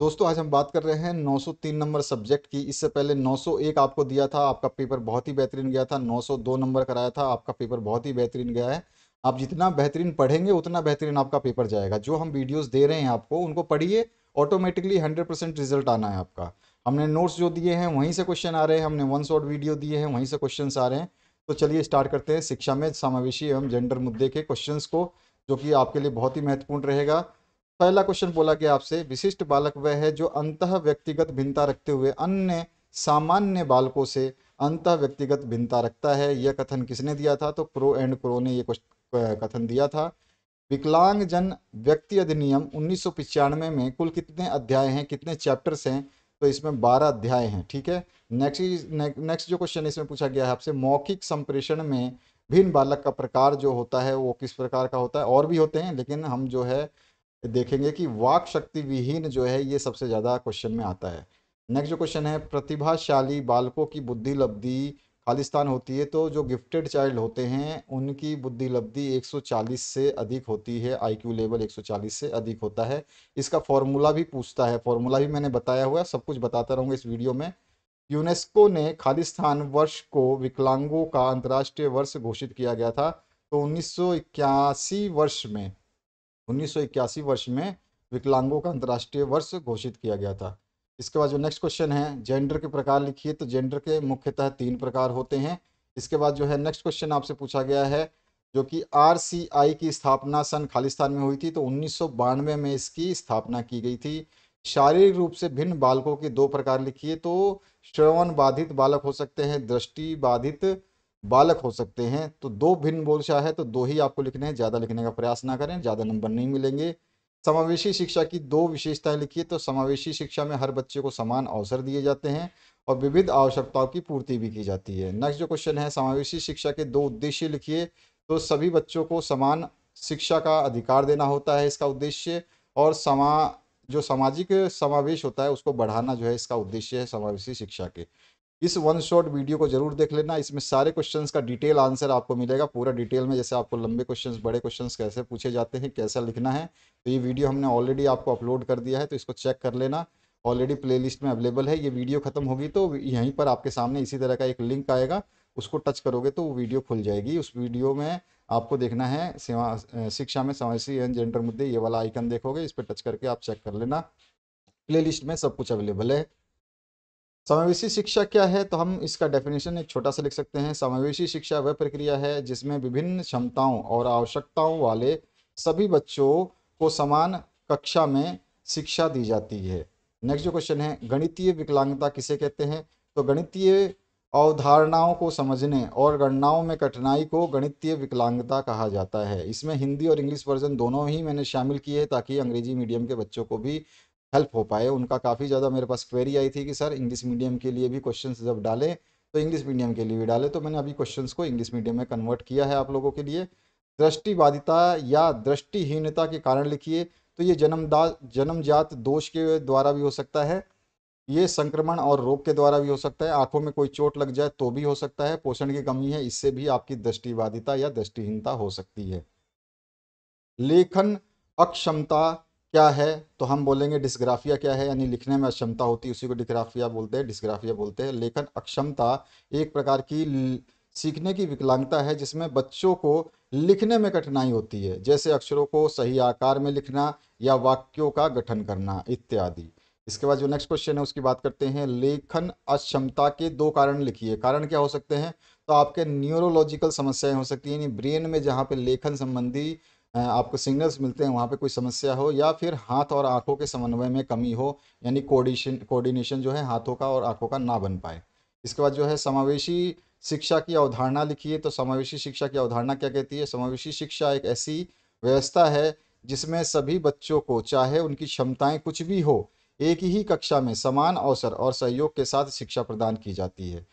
दोस्तों आज हम बात कर रहे हैं 903 नंबर सब्जेक्ट की। इससे पहले 901 आपको दिया था, आपका पेपर बहुत ही बेहतरीन गया था। 902 नंबर कराया था, आपका पेपर बहुत ही बेहतरीन गया है। आप जितना बेहतरीन पढ़ेंगे उतना बेहतरीन आपका पेपर जाएगा। जो हम वीडियोस दे रहे हैं आपको उनको पढ़िए, ऑटोमेटिकली 100% रिजल्ट आना है आपका। हमने नोट्स जो दिए हैं वहीं से क्वेश्चन आ रहे हैं, हमने वन शॉट वीडियो दिए हैं वहीं से क्वेश्चन आ रहे हैं। तो चलिए स्टार्ट करते हैं शिक्षा में समावेशी एवं जेंडर मुद्दे के क्वेश्चंस को, जो कि आपके लिए बहुत ही महत्वपूर्ण रहेगा। पहला क्वेश्चन बोला गया आपसे, विशिष्ट बालक वह है जो अंतः व्यक्तिगत भिन्नता रखते हुए अन्य सामान्य बालकों से अंतः व्यक्तिगत भिन्नता रखता है। यह कथन किसने दिया था? तो क्रो एंड क्रो ने ये कथन दिया था। विकलांग जन व्यक्ति अधिनियम 1995 में कुल कितने अध्याय हैं, कितने चैप्टर्स हैं? तो इसमें 12 अध्याय हैं। ठीक है। नेक्स्ट जो क्वेश्चन इसमें पूछा गया है आपसे, मौखिक संप्रेषण में भिन्न बालक का प्रकार जो होता है वो किस प्रकार का होता है? और भी होते हैं लेकिन हम जो है देखेंगे कि वाक शक्ति विहीन जो है ये सबसे ज़्यादा क्वेश्चन में आता है। नेक्स्ट जो क्वेश्चन है, प्रतिभाशाली बालकों की बुद्धि लब्धि खालिस्तान होती है। तो जो गिफ्टेड चाइल्ड होते हैं उनकी बुद्धि लब्धि 140 से अधिक होती है, आईक्यू लेवल 140 से अधिक होता है। इसका फॉर्मूला भी पूछता है, फॉर्मूला भी मैंने बताया हुआ है, सब कुछ बताता रहूँगा इस वीडियो में। यूनेस्को ने खालिस्तान वर्ष को विकलांगों का अंतर्राष्ट्रीय वर्ष घोषित किया गया था। तो 1981 वर्ष में विकलांगों का अंतर्राष्ट्रीय वर्ष घोषित किया गया था। इसके बाद जो नेक्स्ट क्वेश्चन है, जेंडर के प्रकार लिखिए। तो जेंडर के मुख्यतः 3 प्रकार होते हैं। इसके बाद जो है नेक्स्ट क्वेश्चन आपसे पूछा गया है, जो कि आरसीआई की स्थापना सन खालिस्तान में हुई थी। तो 1992 में इसकी स्थापना की गई थी। शारीरिक रूप से भिन्न बालकों के 2 प्रकार लिखिए। तो श्रवण बाधित बालक हो सकते हैं, दृष्टि बाधित बालक हो सकते हैं। तो 2 भिन्न बोलशा है तो 2 ही आपको लिखने हैं, ज़्यादा लिखने का प्रयास ना करें, ज़्यादा नंबर नहीं मिलेंगे। समावेशी शिक्षा की 2 विशेषताएं लिखिए। तो समावेशी शिक्षा में हर बच्चे को समान अवसर दिए जाते हैं और विविध आवश्यकताओं की पूर्ति भी की जाती है। नेक्स्ट जो क्वेश्चन है, समावेशी शिक्षा के 2 उद्देश्य लिखिए। तो सभी बच्चों को समान शिक्षा का अधिकार देना होता है इसका उद्देश्य, और जो सामाजिक समावेश होता है उसको बढ़ाना जो है इसका उद्देश्य है समावेशी शिक्षा के। इस वन शॉट वीडियो को जरूर देख लेना, इसमें सारे क्वेश्चंस का डिटेल आंसर आपको मिलेगा पूरा डिटेल में। जैसे आपको लंबे क्वेश्चंस, बड़े क्वेश्चंस कैसे पूछे जाते हैं, कैसा लिखना है, तो ये वीडियो हमने ऑलरेडी आपको अपलोड कर दिया है, तो इसको चेक कर लेना। ऑलरेडी प्लेलिस्ट में अवेलेबल है। ये वीडियो खत्म होगी तो यहीं पर आपके सामने इसी तरह का एक लिंक आएगा, उसको टच करोगे तो वो वीडियो खुल जाएगी। उस वीडियो में आपको देखना है शिक्षा में समावेशी एवं जेंडर मुद्दे, ये वाला आइकन देखोगे, इस पर टच करके आप चेक कर लेना। प्लेलिस्ट में सब कुछ अवेलेबल है। समावेशी शिक्षा क्या है? तो हम इसका डेफिनेशन एक छोटा सा लिख सकते हैं। समावेशी शिक्षा वह प्रक्रिया है जिसमें विभिन्न क्षमताओं और आवश्यकताओं वाले सभी बच्चों को समान कक्षा में शिक्षा दी जाती है। नेक्स्ट जो क्वेश्चन है, गणितीय विकलांगता किसे कहते हैं? तो गणितीय अवधारणाओं को समझने और गणनाओं में कठिनाई को गणितीय विकलांगता कहा जाता है। इसमें हिंदी और इंग्लिश वर्जन दोनों ही मैंने शामिल किए हैं ताकि अंग्रेजी मीडियम के बच्चों को भी हेल्प हो पाए। उनका काफ़ी ज़्यादा मेरे पास क्वेरी आई थी कि सर इंग्लिश मीडियम के लिए भी क्वेश्चंस जब डालें तो इंग्लिश मीडियम के लिए भी डालें, तो मैंने अभी क्वेश्चंस को इंग्लिश मीडियम में कन्वर्ट किया है आप लोगों के लिए। दृष्टिबाधिता या दृष्टिहीनता के कारण लिखिए। तो ये जन्मजात दोष के द्वारा भी हो सकता है, ये संक्रमण और रोग के द्वारा भी हो सकता है, आंखों में कोई चोट लग जाए तो भी हो सकता है, पोषण की कमी है इससे भी आपकी दृष्टिबाधिता या दृष्टिहीनता हो सकती है। लेखन अक्षमता क्या है? तो हम बोलेंगे डिस्ग्राफिया क्या है, यानी लिखने में अक्षमता होती है उसी को डिग्राफिया बोलते हैं, डिस्ग्राफिया बोलते हैं। लेखन अक्षमता एक प्रकार की सीखने की विकलांगता है जिसमें बच्चों को लिखने में कठिनाई होती है, जैसे अक्षरों को सही आकार में लिखना या वाक्यों का गठन करना इत्यादि। इसके बाद जो नेक्स्ट क्वेश्चन है उसकी बात करते हैं। लेखन अक्षमता के 2 कारण लिखिए। कारण क्या हो सकते हैं? तो आपके न्यूरोलॉजिकल समस्याएं हो सकती हैं, यानी ब्रेन में जहाँ पे लेखन संबंधी आपको सिग्नल्स मिलते हैं वहाँ पे कोई समस्या हो, या फिर हाथ और आंखों के समन्वय में कमी हो, यानी कोऑर्डिनेशन जो है हाथों का और आंखों का ना बन पाए। इसके बाद जो है समावेशी शिक्षा की अवधारणा लिखिए। तो समावेशी शिक्षा की अवधारणा क्या कहती है? समावेशी शिक्षा एक ऐसी व्यवस्था है जिसमें सभी बच्चों को, चाहे उनकी क्षमताएं कुछ भी हो, एक ही कक्षा में समान अवसर और सहयोग के साथ शिक्षा प्रदान की जाती है।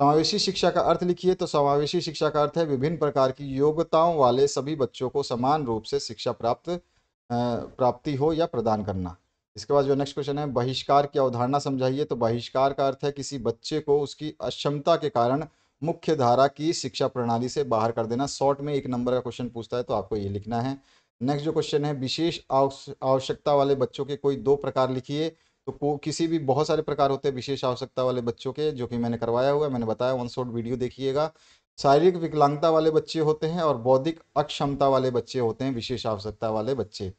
समावेशी शिक्षा का अर्थ लिखिए। तो समावेशी शिक्षा का अर्थ है विभिन्न प्रकार की योग्यताओं वाले सभी बच्चों को समान रूप से शिक्षा प्राप्ति हो या प्रदान करना। इसके बाद जो नेक्स्ट क्वेश्चन है, बहिष्कार की अवधारणा समझाइए। तो बहिष्कार का अर्थ है किसी बच्चे को उसकी अक्षमता के कारण मुख्य धारा की शिक्षा प्रणाली से बाहर कर देना। शॉर्ट में 1 नंबर का क्वेश्चन पूछता है तो आपको ये लिखना है। नेक्स्ट जो क्वेश्चन है, विशेष आवश्यकता वाले बच्चों के कोई दो प्रकार लिखिए। तो किसी भी, बहुत सारे प्रकार होते हैं विशेष आवश्यकता वाले बच्चों के, जो कि मैंने करवाया हुआ है, मैंने बताया, वन शॉट वीडियो देखिएगा। शारीरिक विकलांगता वाले बच्चे होते हैं और बौद्धिक अक्षमता वाले बच्चे होते हैं विशेष आवश्यकता वाले बच्चे।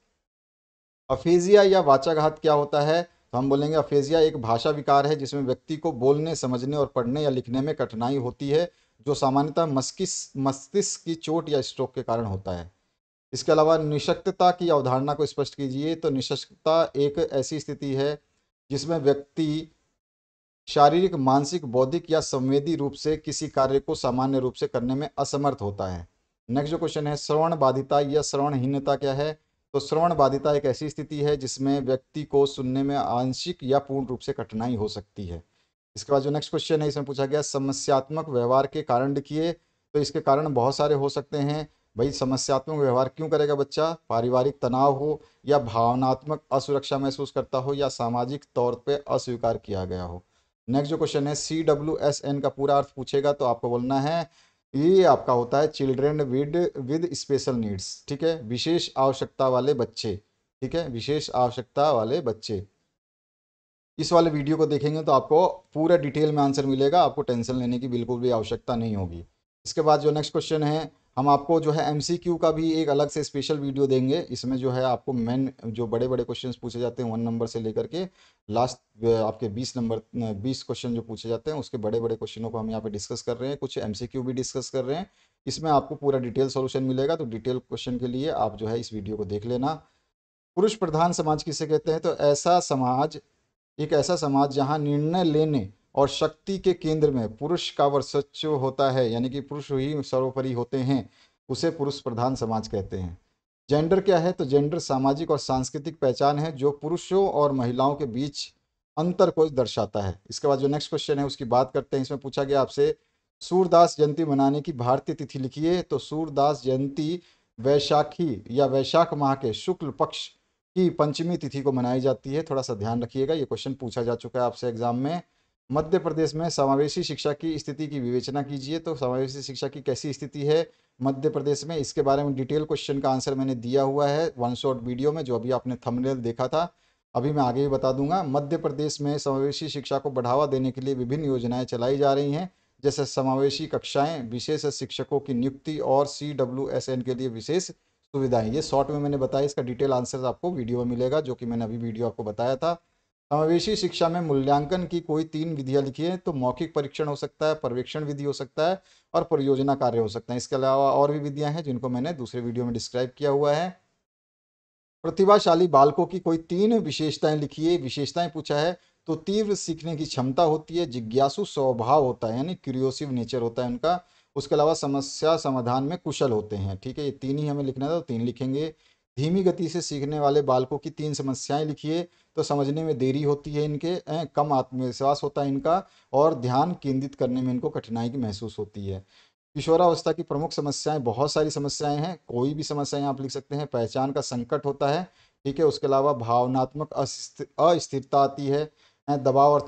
अफेजिया या वाचाघात क्या होता है? तो हम बोलेंगे अफेजिया एक भाषा विकार है जिसमें व्यक्ति को बोलने, समझने और पढ़ने या लिखने में कठिनाई होती है, जो सामान्यतः मस्तिष्क की चोट या स्ट्रोक के कारण होता है। इसके अलावा निशक्तता की अवधारणा को स्पष्ट कीजिए। तो निशक्तता एक ऐसी स्थिति है जिसमें व्यक्ति शारीरिक, मानसिक, बौद्धिक या संवेदी रूप से किसी कार्य को सामान्य रूप से करने में असमर्थ होता है। नेक्स्ट जो क्वेश्चन है, श्रवण बाधिता या श्रवणहीनता क्या है? तो श्रवण बाधिता एक ऐसी स्थिति है जिसमें व्यक्ति को सुनने में आंशिक या पूर्ण रूप से कठिनाई हो सकती है। इसके बाद जो नेक्स्ट क्वेश्चन है, इसमें पूछा गया समस्यात्मक व्यवहार के कारण लिखिए। तो इसके कारण बहुत सारे हो सकते हैं। भाई समस्यात्मक व्यवहार क्यों करेगा बच्चा? पारिवारिक तनाव हो, या भावनात्मक असुरक्षा महसूस करता हो, या सामाजिक तौर पे अस्वीकार किया गया हो। नेक्स्ट जो क्वेश्चन है, CWSN का पूरा अर्थ पूछेगा तो आपको बोलना है, ये आपका होता है चिल्ड्रेन विद स्पेशल नीड्स। ठीक है, विशेष आवश्यकता वाले बच्चे। ठीक है, विशेष आवश्यकता वाले बच्चे। इस वाले वीडियो को देखेंगे तो आपको पूरा डिटेल में आंसर मिलेगा, आपको टेंशन लेने की बिल्कुल भी आवश्यकता नहीं होगी। इसके बाद जो नेक्स्ट क्वेश्चन है, हम आपको जो है MCQ का भी एक अलग से स्पेशल वीडियो देंगे। इसमें जो है आपको मेन जो बड़े बड़े क्वेश्चंस पूछे जाते हैं 1 नंबर से लेकर के लास्ट आपके 20 क्वेश्चन जो पूछे जाते हैं, उसके बड़े बड़े क्वेश्चनों को हम यहाँ पे डिस्कस कर रहे हैं, कुछ MCQ भी डिस्कस कर रहे हैं। इसमें आपको पूरा डिटेल सोल्यूशन मिलेगा। तो डिटेल क्वेश्चन के लिए आप जो है इस वीडियो को देख लेना। पुरुष प्रधान समाज किसे कहते हैं? तो ऐसा समाज, एक ऐसा समाज जहां निर्णय लेने और शक्ति के केंद्र में पुरुष का वर्चस्व होता है, यानी कि पुरुष ही सर्वोपरि होते हैं, उसे पुरुष प्रधान समाज कहते हैं। जेंडर क्या है? तो जेंडर सामाजिक और सांस्कृतिक पहचान है जो पुरुषों और महिलाओं के बीच अंतर को दर्शाता है। इसके बाद जो नेक्स्ट क्वेश्चन है उसकी बात करते हैं। इसमें पूछा गया आपसे, सूरदास जयंती मनाने की भारतीय तिथि लिखिए। तो सूरदास जयंती वैशाखी या वैशाख माह के शुक्ल पक्ष की पंचमी तिथि को मनाई जाती है। थोड़ा सा ध्यान रखिएगा, ये क्वेश्चन पूछा जा चुका है आपसे एग्जाम में। मध्य प्रदेश में समावेशी शिक्षा की स्थिति की विवेचना कीजिए। तो समावेशी शिक्षा की कैसी स्थिति है मध्य प्रदेश में, इसके बारे में डिटेल क्वेश्चन का आंसर मैंने दिया हुआ है वन शॉट वीडियो में, जो अभी आपने थंबनेल देखा था। अभी मैं आगे भी बता दूंगा। मध्य प्रदेश में समावेशी शिक्षा को बढ़ावा देने के लिए विभिन्न योजनाएं चलाई जा रही हैं, जैसे समावेशी कक्षाएं, विशेष शिक्षकों की नियुक्ति और CWSN के लिए विशेष सुविधाएं। ये शॉर्ट में मैंने बताया, इसका डिटेल आंसर आपको वीडियो में मिलेगा, जो कि मैंने अभी वीडियो आपको बताया था। समावेशी शिक्षा में मूल्यांकन की कोई 3 विधियां लिखिए। तो मौखिक परीक्षण हो सकता है, पर्यवेक्षण विधि हो सकता है, और परियोजना कार्य हो सकता है। इसके अलावा और भी विधियां हैं जिनको मैंने दूसरे वीडियो में डिस्क्राइब किया हुआ है। प्रतिभाशाली बालकों की कोई 3 विशेषताएं लिखिए। विशेषताएं पूछा है तो तीव्र सीखने की क्षमता होती है, जिज्ञासु स्वभाव होता है, यानी क्यूरियोसिव नेचर होता है उनका। उसके अलावा समस्या समाधान में कुशल होते हैं। ठीक है, ये 3 ही हमें लिखना था, तो 3 लिखेंगे। धीमी गति से सीखने वाले बालकों की 3 समस्याएं लिखिए। तो समझने में देरी होती है इनके, कम आत्मविश्वास होता है इनका, और ध्यान केंद्रित करने में इनको कठिनाई की महसूस होती है। किशोरावस्था की प्रमुख समस्याएं, बहुत सारी समस्याएं हैं, कोई भी समस्याएं आप लिख सकते हैं। पहचान का संकट होता है। ठीक है, उसके अलावा भावनात्मक अस्थिरता आती है। दबाव और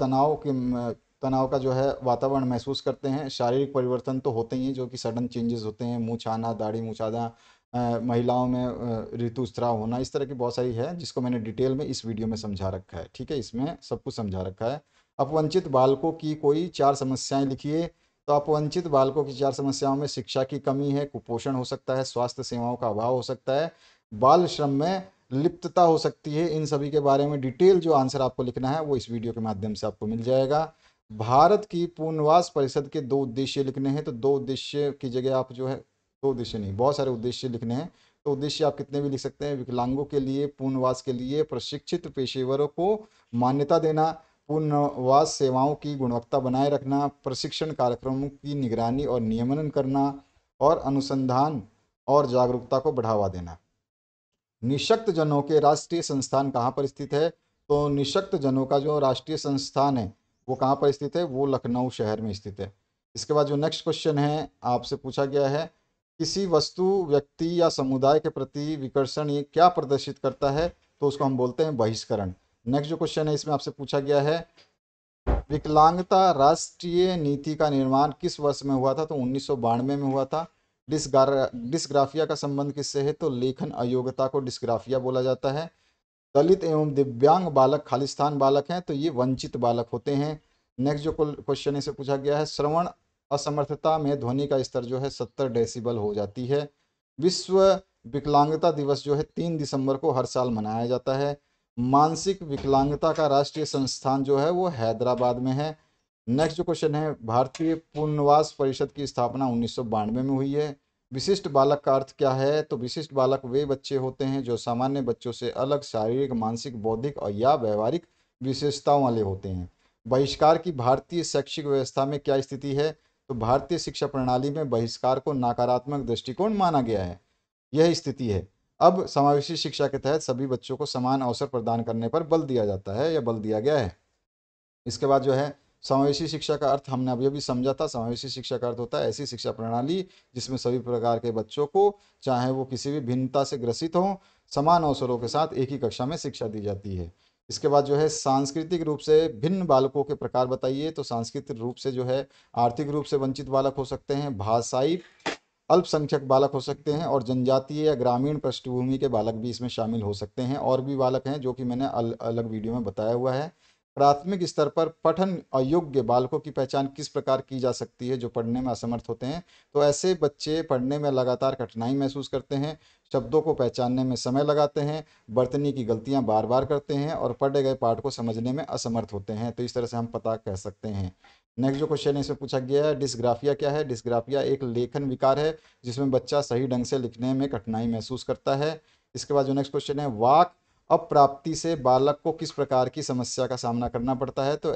तनाव का जो है वातावरण महसूस करते हैं। शारीरिक परिवर्तन तो होते ही हैं, जो कि सडन चेंजेस होते हैं, मुँह छाना, दाढ़ी मूछाना, महिलाओं में ऋतुस्राव होना, इस तरह की बहुत सारी है, जिसको मैंने डिटेल में इस वीडियो में समझा रखा है। ठीक है, इसमें सब कुछ समझा रखा है। अपवंचित बालकों की कोई 4 समस्याएं लिखिए। तो अपवंचित बालकों की 4 समस्याओं में शिक्षा की कमी है, कुपोषण हो सकता है, स्वास्थ्य सेवाओं का अभाव हो सकता है, बाल श्रम में लिप्तता हो सकती है। इन सभी के बारे में डिटेल जो आंसर आपको लिखना है वो इस वीडियो के माध्यम से आपको मिल जाएगा। भारत की पुनर्वास परिषद के 2 उद्देश्य लिखने हैं। तो 2 उद्देश्य की जगह आप जो है, 2 उद्देश्य नहीं, बहुत सारे उद्देश्य लिखने हैं। तो उद्देश्य आप कितने भी लिख सकते हैं। विकलांगों के लिए पुनर्वास के लिए प्रशिक्षित पेशेवरों को मान्यता देना, पुनर्वास सेवाओं की गुणवत्ता बनाए रखना, प्रशिक्षण कार्यक्रमों की निगरानी और नियमन करना, और अनुसंधान और जागरूकता को बढ़ावा देना। निशक्त जनों के राष्ट्रीय संस्थान कहाँ पर स्थित है? तो निशक्त जनों का जो राष्ट्रीय संस्थान है वो कहाँ पर स्थित है? वो लखनऊ शहर में स्थित है। इसके बाद जो नेक्स्ट क्वेश्चन है आपसे पूछा गया है, किसी वस्तु, व्यक्ति या समुदाय के प्रति विकर्षण ये क्या प्रदर्शित करता है? तो उसको हम बोलते हैं बहिष्करण। नेक्स्ट जो क्वेश्चन है इसमें आपसे पूछा गया है, विकलांगता राष्ट्रीय नीति का निर्माण किस वर्ष में हुआ था? तो 1992 में हुआ था। डिस्ग्राफिया का संबंध किससे है? तो लेखन अयोग्यता को डिस्ग्राफिया बोला जाता है। दलित एवं दिव्यांग बालक खालिस्तान बालक हैं, तो ये वंचित बालक होते हैं। नेक्स्ट जो क्वेश्चन इसे पूछा गया है, श्रवण असमर्थता में ध्वनि का स्तर जो है 70 डेसिबल हो जाती है। विश्व विकलांगता दिवस जो है 3 दिसंबर को हर साल मनाया जाता है। मानसिक विकलांगता का राष्ट्रीय संस्थान जो है वो हैदराबाद में है। नेक्स्ट जो क्वेश्चन है, भारतीय पुनर्वास परिषद की स्थापना 1992 में हुई है। विशिष्ट बालक का अर्थ क्या है? तो विशिष्ट बालक वे बच्चे होते हैं जो सामान्य बच्चों से अलग शारीरिक, मानसिक, बौद्धिक और या व्यवहारिक विशेषताओं वाले होते हैं। बहिष्कार की भारतीय शैक्षिक व्यवस्था में क्या स्थिति है? तो भारतीय शिक्षा प्रणाली में बहिष्कार को नकारात्मक दृष्टिकोण माना गया है, यह स्थिति है। अब समावेशी शिक्षा के तहत सभी बच्चों को समान अवसर प्रदान करने पर बल दिया जाता है या बल दिया गया है। इसके बाद जो है समावेशी शिक्षा का अर्थ हमने अभी अभी समझा था। समावेशी शिक्षा का अर्थ होता है ऐसी शिक्षा प्रणाली जिसमें सभी प्रकार के बच्चों को, चाहे वो किसी भी भिन्नता से ग्रसित हों, समान अवसरों के साथ एक ही कक्षा में शिक्षा दी जाती है। इसके बाद जो है सांस्कृतिक रूप से भिन्न बालकों के प्रकार बताइए। तो सांस्कृतिक रूप से जो है आर्थिक रूप से वंचित बालक हो सकते हैं, भाषाई अल्पसंख्यक बालक हो सकते हैं, और जनजातीय या ग्रामीण पृष्ठभूमि के बालक भी इसमें शामिल हो सकते हैं। और भी बालक हैं जो कि मैंने अलग वीडियो में बताया हुआ है। प्राथमिक स्तर पर पठन अयोग्य बालकों की पहचान किस प्रकार की जा सकती है? जो पढ़ने में असमर्थ होते हैं, तो ऐसे बच्चे पढ़ने में लगातार कठिनाई महसूस करते हैं, शब्दों को पहचानने में समय लगाते हैं, बर्तनी की गलतियां बार बार करते हैं और पढ़े गए पाठ को समझने में असमर्थ होते हैं। तो इस तरह से हम पता कह सकते हैं। नेक्स्ट जो क्वेश्चन है इसमें पूछा गया है, डिस्ग्राफिया क्या है? डिस्ग्राफिया एक लेखन विकार है जिसमें बच्चा सही ढंग से लिखने में कठिनाई महसूस करता है। इसके बाद जो नेक्स्ट क्वेश्चन है, वाक अप्राप्ति से बालक को किस प्रकार की समस्या का सामना करना पड़ता है? तो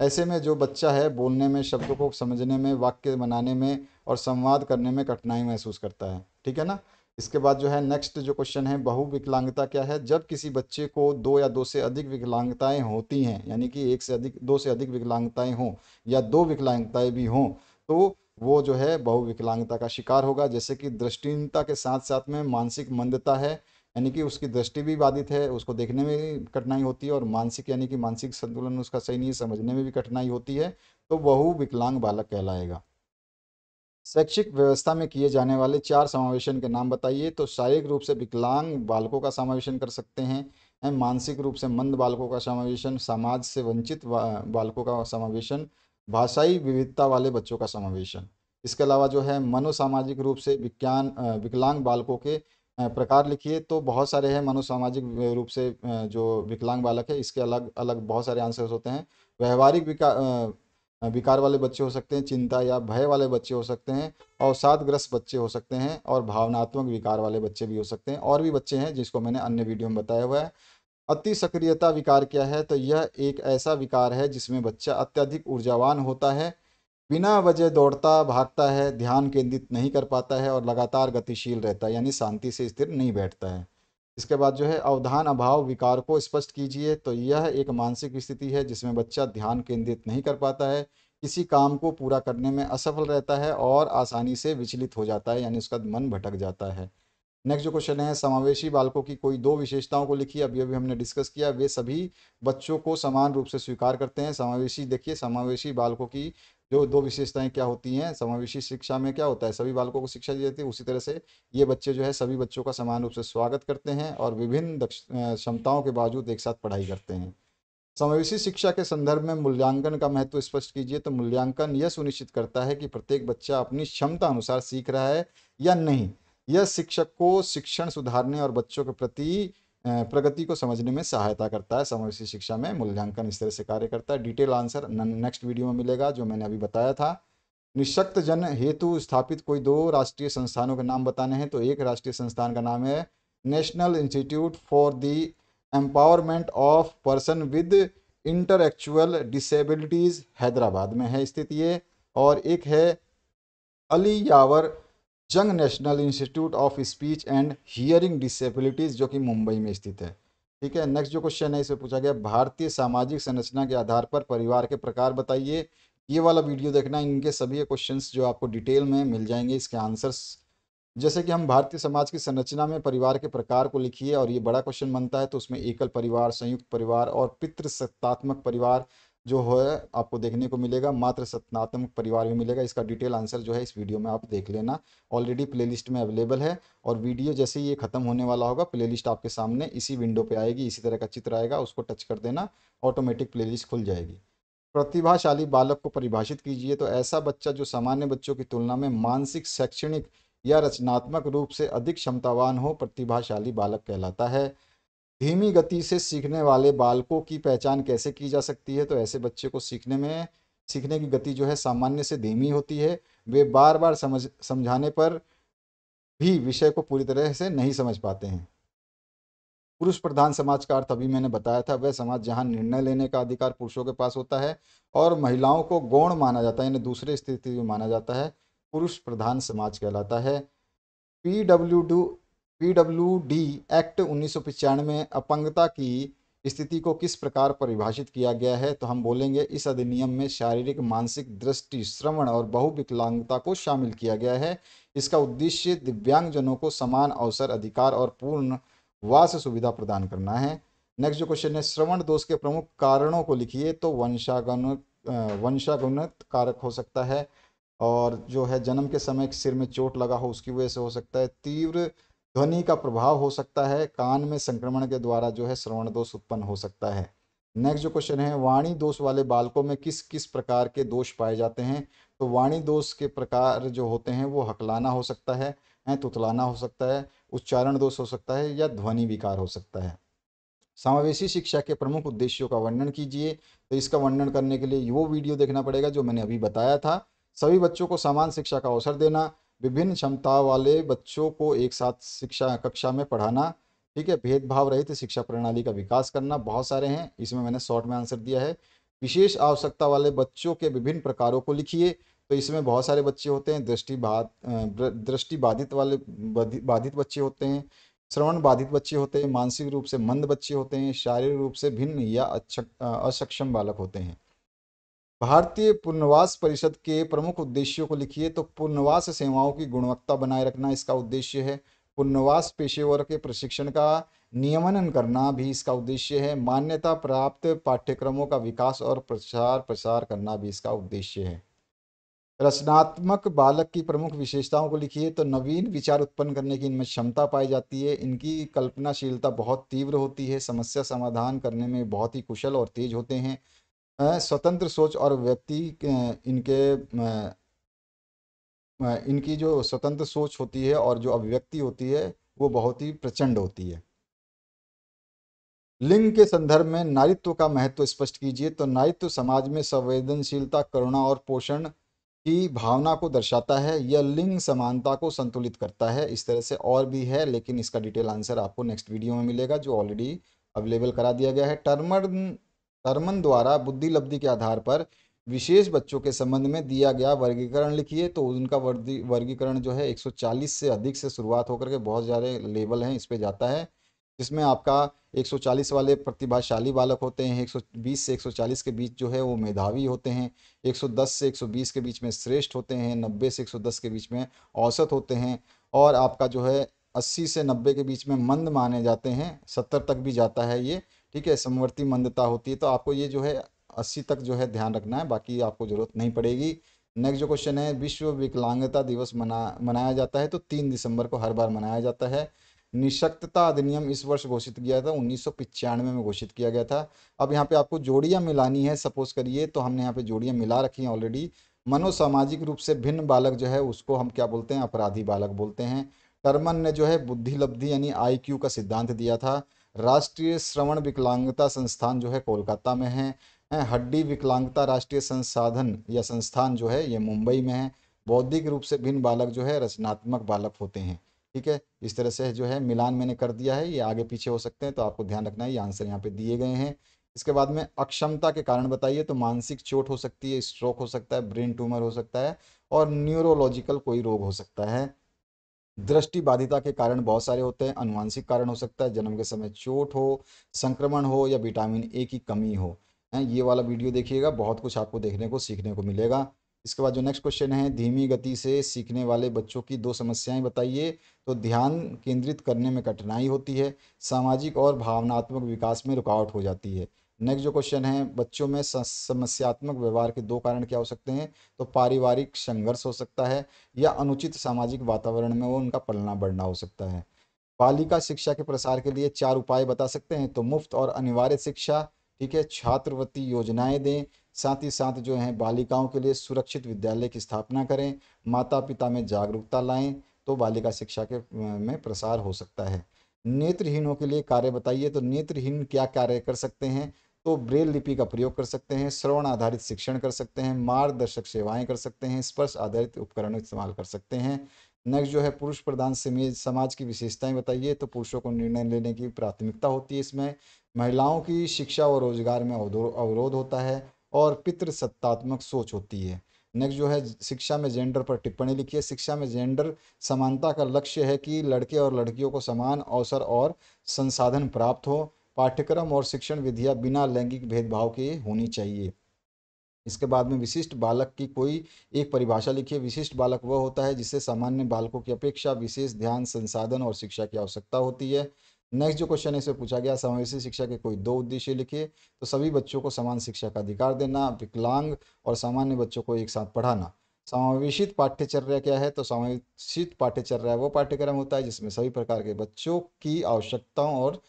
ऐसे में जो बच्चा है बोलने में, शब्दों को समझने में, वाक्य बनाने में और संवाद करने में कठिनाई महसूस करता है। ठीक है ना। इसके बाद जो है नेक्स्ट जो क्वेश्चन है, बहुविकलांगता क्या है? जब किसी बच्चे को दो या दो से अधिक विकलांगताएं होती हैं, यानी कि एक से अधिक, दो से अधिक विकलांगताएं हों या दो विकलांगताएं भी हों, तो वो जो है बहुविकलांगता का शिकार होगा। जैसे कि दृष्टिहीनता के साथ साथ में मानसिक मंदता है, यानी कि उसकी दृष्टि भी बाधित है, उसको देखने में भी कठिनाई होती है, और मानसिक यानी कि मानसिक संतुलन उसका सही नहीं है, समझने में भी कठिनाई होती है, तो बहु विकलांग बालक कहलाएगा। शैक्षिक व्यवस्था में किए जाने वाले 4 समावेशन के नाम बताइए। तो शारीरिक रूप से विकलांग बालकों का समावेशन कर सकते हैं, मानसिक रूप से मंद बालकों का समावेशन, समाज से वंचित बालकों का समावेशन, भाषाई विविधता वाले बच्चों का समावेशन। इसके अलावा जो है मनोसामाजिक रूप से विकलांग बालकों के प्रकार लिखिए। तो बहुत सारे हैं मनोसामाजिक रूप से जो विकलांग बालक है, इसके अलग अलग बहुत सारे आंसर्स होते हैं। व्यवहारिक विकार वाले बच्चे हो सकते हैं, चिंता या भय वाले बच्चे हो सकते हैं, अवसादग्रस्त बच्चे हो सकते हैं, और भावनात्मक विकार वाले बच्चे भी हो सकते हैं। और भी बच्चे हैं जिसको मैंने अन्य वीडियो में बताया हुआ है। अति सक्रियता विकार क्या है? तो यह एक ऐसा विकार है जिसमें बच्चा अत्यधिक ऊर्जावान होता है, बिना वजह दौड़ता भागता है, ध्यान केंद्रित नहीं कर पाता है और लगातार गतिशील रहता है, यानी शांति से स्थिर नहीं बैठता है। इसके बाद जो है अवधान अभाव विकार को स्पष्ट कीजिए। तो यह एक मानसिक स्थिति है जिसमें बच्चा ध्यान केंद्रित नहीं कर पाता है, किसी काम को पूरा करने में असफल रहता है और आसानी से विचलित हो जाता है, यानी उसका मन भटक जाता है। नेक्स्ट जो क्वेश्चन है, समावेशी बालकों की कोई दो विशेषताओं को लिखिए। अभी अभी हमने डिस्कस किया, वे सभी बच्चों को समान रूप से स्वीकार करते हैं। समावेशी देखिए, समावेशी बालकों की जो दो विशेषताएं क्या होती हैं? समावेशी शिक्षा में क्या होता है? सभी बालकों को शिक्षा दी जाती है। उसी तरह से ये बच्चे जो है सभी बच्चों का समान रूप से स्वागत करते हैं और विभिन्न क्षमताओं के बावजूद एक साथ पढ़ाई करते हैं। समावेशी शिक्षा के संदर्भ में मूल्यांकन का महत्व स्पष्ट कीजिए। तो मूल्यांकन यह सुनिश्चित करता है कि प्रत्येक बच्चा अपनी क्षमता अनुसार सीख रहा है या नहीं। यह शिक्षक को शिक्षण सुधारने और बच्चों के प्रति प्रगति को समझने में सहायता करता है। समावेशी शिक्षा में मूल्यांकन इस तरह से कार्य करता है। डिटेल आंसर नेक्स्ट वीडियो में मिलेगा जो मैंने अभी बताया था। निःशक्त जन हेतु स्थापित कोई दो राष्ट्रीय संस्थानों के नाम बताने हैं। तो एक राष्ट्रीय संस्थान का नाम है national institute for the empowerment of person with intellectual disabilities, Hyderabad में है स्थित ये। और एक है अली यावर जंग national institute of speech and hearing disabilities, जो कि मुंबई में स्थित है। ठीक है। नेक्स्ट जो क्वेश्चन है इसे पूछा गया, भारतीय सामाजिक संरचना के आधार पर परिवार के प्रकार बताइए। ये वाला वीडियो देखना, इनके सभी क्वेश्चंस जो आपको डिटेल में मिल जाएंगे, इसके आंसर्स। जैसे कि हम भारतीय समाज की संरचना में परिवार के प्रकार को लिखिए, और ये बड़ा क्वेश्चन बनता है, तो उसमें एकल परिवार, संयुक्त परिवार और पितृसत्तात्मक परिवार, जो है आपको देखने को मिलेगा, मात्र सत्नात्मक परिवार में मिलेगा। इसका डिटेल आंसर जो है इस वीडियो में आप देख लेना, ऑलरेडी प्लेलिस्ट में अवेलेबल है। और वीडियो जैसे ही ये खत्म होने वाला होगा, प्लेलिस्ट आपके सामने इसी विंडो पे आएगी, इसी तरह का चित्र आएगा, उसको टच कर देना, ऑटोमेटिक प्लेलिस्ट खुल जाएगी। प्रतिभाशाली बालक को परिभाषित कीजिए। तो ऐसा बच्चा जो सामान्य बच्चों की तुलना में मानसिक, शैक्षणिक या रचनात्मक रूप से अधिक क्षमतावान हो, प्रतिभाशाली बालक कहलाता है। धीमी गति से सीखने वाले बालकों की पहचान कैसे की जा सकती है? तो ऐसे बच्चे को सीखने की गति जो है सामान्य से धीमी होती है। वे बार बार समझाने पर भी विषय को पूरी तरह से नहीं समझ पाते हैं। पुरुष प्रधान समाज का अर्थ अभी मैंने बताया था, वह समाज जहां निर्णय लेने का अधिकार पुरुषों के पास होता है और महिलाओं को गौण माना जाता है, यानी दूसरे स्थिति में माना जाता है, पुरुष प्रधान समाज कहलाता है। पीडब्ल्यूडी पीडब्ल्यूडी एक्ट 1995 में अपंगता की स्थिति को किस प्रकार परिभाषित किया गया है? तो हम बोलेंगे इस अधिनियम में शारीरिक, मानसिक, दृष्टि, श्रवण और बहुविकलांगता को शामिल किया गया है। इसका उद्देश्य दिव्यांगजनों को समान अवसर, अधिकार और पूर्ण वास सुविधा प्रदान करना है। नेक्स्ट जो क्वेश्चन है, श्रवण दोष के प्रमुख कारणों को लिखिए। तो वंशागुणित कारक हो सकता है, और जो है जन्म के समय सिर में चोट लगा हो उसकी वजह से हो सकता है, तीव्र ध्वनि का प्रभाव हो सकता है, कान में संक्रमण के द्वारा जो है श्रवण दोष उत्पन्न हो सकता है। नेक्स्ट जो क्वेश्चन है, वाणी दोष वाले बालकों में किस किस प्रकार के दोष पाए जाते हैं? तो वाणी दोष के प्रकार जो होते हैं वो हकलाना हो सकता है, तुतलाना हो सकता है, उच्चारण दोष हो सकता है, या ध्वनि विकार हो सकता है। समावेशी शिक्षा के प्रमुख उद्देश्यों का वर्णन कीजिए। तो इसका वर्णन करने के लिए वो वीडियो देखना पड़ेगा जो मैंने अभी बताया था। सभी बच्चों को समान शिक्षा का अवसर देना, विभिन्न क्षमता वाले बच्चों को एक साथ शिक्षा कक्षा में पढ़ाना, ठीक है, भेदभाव रहित शिक्षा प्रणाली का विकास करना। बहुत सारे हैं, इसमें मैंने शॉर्ट में आंसर दिया है। विशेष आवश्यकता वाले बच्चों के विभिन्न प्रकारों को लिखिए। तो इसमें बहुत सारे बच्चे होते हैं, दृष्टि बाधित बच्चे होते हैं, श्रवण बाधित बच्चे होते हैं, मानसिक रूप से मंद बच्चे होते हैं, शारीरिक रूप से भिन्न या असक्षम बालक होते हैं। भारतीय पुनर्वास परिषद के प्रमुख उद्देश्यों को लिखिए। तो पुनर्वास सेवाओं की गुणवत्ता बनाए रखना इसका उद्देश्य है। पुनर्वास पेशेवर के प्रशिक्षण का नियमन करना भी इसका उद्देश्य है। मान्यता प्राप्त पाठ्यक्रमों का विकास और प्रसार करना भी इसका उद्देश्य है। रचनात्मक बालक की प्रमुख विशेषताओं को लिखिए। तो नवीन विचार उत्पन्न करने की इनमें क्षमता पाई जाती है, इनकी कल्पनाशीलता बहुत तीव्र होती है, समस्या समाधान करने में बहुत ही कुशल और तेज होते हैं, स्वतंत्र सोच और इनकी जो स्वतंत्र सोच होती है और जो अभिव्यक्ति होती है वो बहुत ही प्रचंड होती है। लिंग के संदर्भ में नारीत्व का महत्व स्पष्ट कीजिए। तो नारीत्व समाज में संवेदनशीलता, करुणा और पोषण की भावना को दर्शाता है। यह लिंग समानता को संतुलित करता है। इस तरह से और भी है, लेकिन इसका डिटेल आंसर आपको नेक्स्ट वीडियो में मिलेगा जो ऑलरेडी अवेलेबल करा दिया गया है। टर्मन द्वारा बुद्धि लब्धि के आधार पर विशेष बच्चों के संबंध में दिया गया वर्गीकरण लिखिए। तो उनका वर्गीकरण जो है 140 से अधिक से शुरुआत होकर के बहुत सारे लेवल हैं इस पे जाता है, जिसमें आपका 140 वाले प्रतिभाशाली बालक होते हैं, 120 से 140 के बीच जो है वो मेधावी होते हैं, 110 से 120 के बीच में श्रेष्ठ होते हैं, 90 से 110 के बीच में औसत होते हैं, और आपका जो है 80 से 90 के बीच में मंद माने जाते हैं, 70 तक भी जाता है ये, ठीक है, समवर्ती मंदता होती है। तो आपको ये जो है 80 तक जो है ध्यान रखना है, बाकी आपको जरूरत नहीं पड़ेगी। नेक्स्ट जो क्वेश्चन है, विश्व विकलांगता दिवस मनाया जाता है। तो 3 दिसंबर को हर बार मनाया जाता है। निशक्तता अधिनियम इस वर्ष घोषित किया था, 1995 में घोषित किया गया था। अब यहाँ पे आपको जोड़ियां मिलानी है, सपोज करिए, तो हमने यहाँ पे जोड़ियां मिला रखी हैं ऑलरेडी। मनोसामाजिक रूप से भिन्न बालक जो है उसको हम क्या बोलते हैं? अपराधी बालक बोलते हैं। टर्मन ने जो है बुद्धि लब्धि यानी आईक्यू का सिद्धांत दिया था। राष्ट्रीय श्रवण विकलांगता संस्थान जो है कोलकाता में है। हड्डी विकलांगता राष्ट्रीय संसाधन या संस्थान जो है ये मुंबई में है। बौद्धिक रूप से भिन्न बालक जो है रचनात्मक बालक होते हैं, ठीक है। इस तरह से जो है मिलान मैंने कर दिया है, ये आगे पीछे हो सकते हैं, तो आपको ध्यान रखना है, ये आंसर यहाँ पे दिए गए हैं। इसके बाद में अक्षमता के कारण बताइए। तो मानसिक चोट हो सकती है, स्ट्रोक हो सकता है, ब्रेन ट्यूमर हो सकता है, और न्यूरोलॉजिकल कोई रोग हो सकता है। दृष्टि बाधिता के कारण बहुत सारे होते हैं, अनुवांशिक कारण हो सकता है, जन्म के समय चोट हो, संक्रमण हो, या विटामिन ए की कमी हो। ये वाला वीडियो देखिएगा, बहुत कुछ आपको देखने को सीखने को मिलेगा। इसके बाद जो नेक्स्ट क्वेश्चन है, धीमी गति से सीखने वाले बच्चों की 2 समस्याएं बताइए। तो ध्यान केंद्रित करने में कठिनाई होती है, सामाजिक और भावनात्मक विकास में रुकावट हो जाती है। नेक्स्ट जो क्वेश्चन है, बच्चों में समस्यात्मक व्यवहार के दो कारण क्या हो सकते हैं? तो पारिवारिक संघर्ष हो सकता है या अनुचित सामाजिक वातावरण में वो उनका पलना बढ़ना हो सकता है। बालिका शिक्षा के प्रसार के लिए 4 उपाय बता सकते हैं? तो मुफ्त और अनिवार्य शिक्षा, ठीक है, छात्रवृत्ति योजनाएं दें, साथ ही साथ जो है बालिकाओं के लिए सुरक्षित विद्यालय की स्थापना करें, माता पिता में जागरूकता लाएं, तो बालिका शिक्षा के में प्रसार हो सकता है। नेत्रहीनों के लिए कार्य बताइए। तो नेत्रहीन क्या कार्य कर सकते हैं? तो ब्रेल लिपि का प्रयोग कर सकते हैं, श्रवण आधारित शिक्षण कर सकते हैं, मार्गदर्शक सेवाएं कर सकते हैं, स्पर्श आधारित उपकरण इस्तेमाल कर सकते हैं। नेक्स्ट जो है, पुरुष प्रधान समाज की विशेषताएं बताइए। तो पुरुषों को निर्णय लेने की प्राथमिकता होती है इसमें, महिलाओं की शिक्षा और रोजगार में अवरोध होता है, और पितृसत्तात्मक सोच होती है। नेक्स्ट जो है, शिक्षा में जेंडर पर टिप्पणी लिखिए। शिक्षा में जेंडर समानता का लक्ष्य है कि लड़के और लड़कियों को समान अवसर और संसाधन प्राप्त हो। पाठ्यक्रम और शिक्षण विधियां बिना लैंगिक भेदभाव के होनी चाहिए। इसके बाद में विशिष्ट बालक की कोई एक परिभाषा लिखिए। विशिष्ट बालक वह होता है जिससे सामान्य बालकों की अपेक्षा विशेष ध्यान, संसाधन और शिक्षा की आवश्यकता होती है। नेक्स्ट जो क्वेश्चन है इसमें पूछा गया, समावेशी शिक्षा के कोई 2 उद्देश्य लिखिए। तो सभी बच्चों को समान शिक्षा का अधिकार देना, विकलांग और सामान्य बच्चों को एक साथ पढ़ाना। समावेशित पाठ्यचर्या क्या है? तो समावेशित पाठ्यचर्या वो पाठ्यक्रम होता है जिसमें सभी प्रकार के बच्चों की आवश्यकताओं और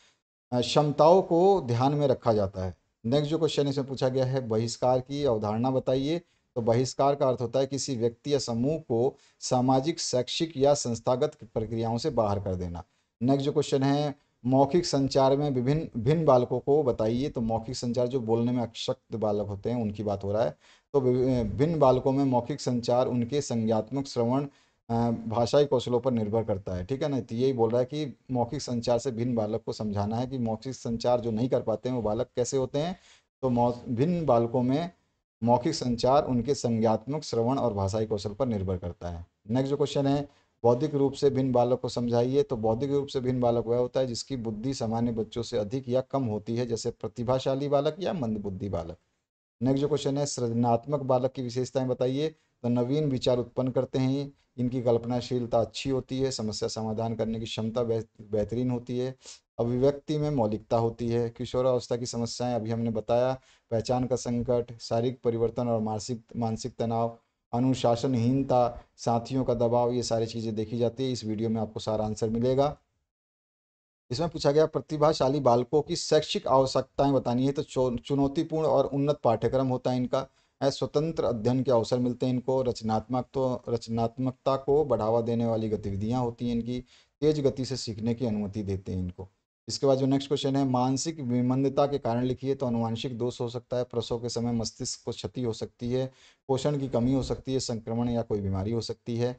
क्षमताओं को ध्यान में रखा जाता है। नेक्स्ट जो क्वेश्चन इसमें पूछा गया है, बहिष्कार की अवधारणा बताइए। तो बहिष्कार का अर्थ होता है किसी व्यक्ति या समूह को सामाजिक, शैक्षिक या संस्थागत प्रक्रियाओं से बाहर कर देना। नेक्स्ट जो क्वेश्चन है, मौखिक संचार में विभिन्न भिन्न बालकों को बताइए। तो मौखिक संचार जो बोलने में अक्षक्त बालक होते हैं उनकी बात हो रहा है। तो भिन्न बालकों में मौखिक संचार उनके संज्ञात्मक, श्रवण, भाषाई कौशलों पर निर्भर करता है, ठीक है ना। तो यही बोल रहा है कि मौखिक संचार से भिन्न बालक को समझाना है कि मौखिक संचार जो नहीं कर पाते हैं वो बालक कैसे होते हैं। तो भिन्न बालकों में मौखिक संचार उनके संज्ञात्मक, श्रवण और भाषाई कौशल पर निर्भर करता है। नेक्स्ट जो क्वेश्चन है, बौद्धिक रूप से भिन्न बालक को समझाइए। तो बौद्धिक रूप से भिन्न बालक वह होता है जिसकी बुद्धि सामान्य बच्चों से अधिक या कम होती है, जैसे प्रतिभाशाली बालक या मंदबुद्धि बालक। नेक्स्ट जो क्वेश्चन है, सृजनात्मक बालक की विशेषताएं बताइए। तो नवीन विचार उत्पन्न करते हैं, इनकी कल्पनाशीलता अच्छी होती है, समस्या समाधान करने की क्षमता बेहतरीन होती है, अभिव्यक्ति में मौलिकता होती है, किशोरावस्था की समस्याएं अभी हमने बताया, पहचान का संकट, शारीरिक परिवर्तन और मानसिक मानसिक तनाव, अनुशासनहीनता, साथियों का दबाव, ये सारी चीज़ें देखी जाती है। इस वीडियो में आपको सारा आंसर मिलेगा। इसमें पूछा गया, प्रतिभाशाली बालकों की शैक्षिक आवश्यकताएं बतानी है। तो चुनौतीपूर्ण और उन्नत पाठ्यक्रम होता है इनका, स्वतंत्र अध्ययन के अवसर मिलते हैं इनको, रचनात्मकता को बढ़ावा देने वाली गतिविधियां होती हैं इनकी, तेज गति से सीखने की अनुमति देते हैं इनको। इसके बाद जो नेक्स्ट क्वेश्चन है, मानसिक विमंदता के कारण लिखिए। तो अनुवांशिक दोष हो सकता है, प्रसव के समय मस्तिष्क को क्षति हो सकती है, पोषण की कमी हो सकती है, संक्रमण या कोई बीमारी हो सकती है।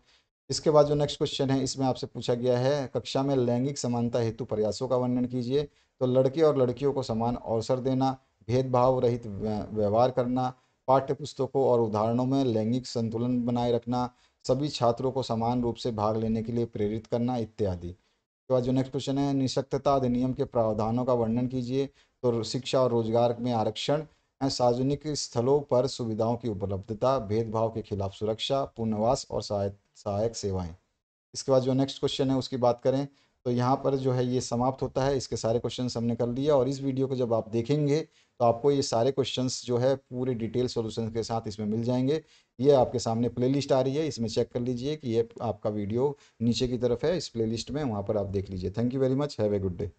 इसके बाद जो नेक्स्ट क्वेश्चन है इसमें आपसे पूछा गया है, कक्षा में लैंगिक समानता हेतु प्रयासों का वर्णन कीजिए। तो लड़के और लड़कियों को समान अवसर देना, भेदभाव रहित व्यवहार करना, पाठ्य पुस्तकों और उदाहरणों में लैंगिक संतुलन बनाए रखना, सभी छात्रों को समान रूप से भाग लेने के लिए प्रेरित करना इत्यादि। उसके बाद जो नेक्स्ट क्वेश्चन है, निःशक्तता अधिनियम के प्रावधानों का वर्णन कीजिए। तो शिक्षा और रोजगार में आरक्षण, सार्वजनिक स्थलों पर सुविधाओं की उपलब्धता, भेदभाव के खिलाफ सुरक्षा, पुनर्वास और सहायक सेवाएं। इसके बाद जो नेक्स्ट क्वेश्चन है उसकी बात करें, तो यहाँ पर जो है ये समाप्त होता है। इसके सारे क्वेश्चंस हमने कर लिया, और इस वीडियो को जब आप देखेंगे तो आपको ये सारे क्वेश्चंस जो है पूरे डिटेल सॉल्यूशन के साथ इसमें मिल जाएंगे। ये आपके सामने प्लेलिस्ट आ रही है, इसमें चेक कर लीजिए कि ये आपका वीडियो नीचे की तरफ है, इस प्लेलिस्ट में, वहाँ पर आप देख लीजिए। Thank you very much, have a good day.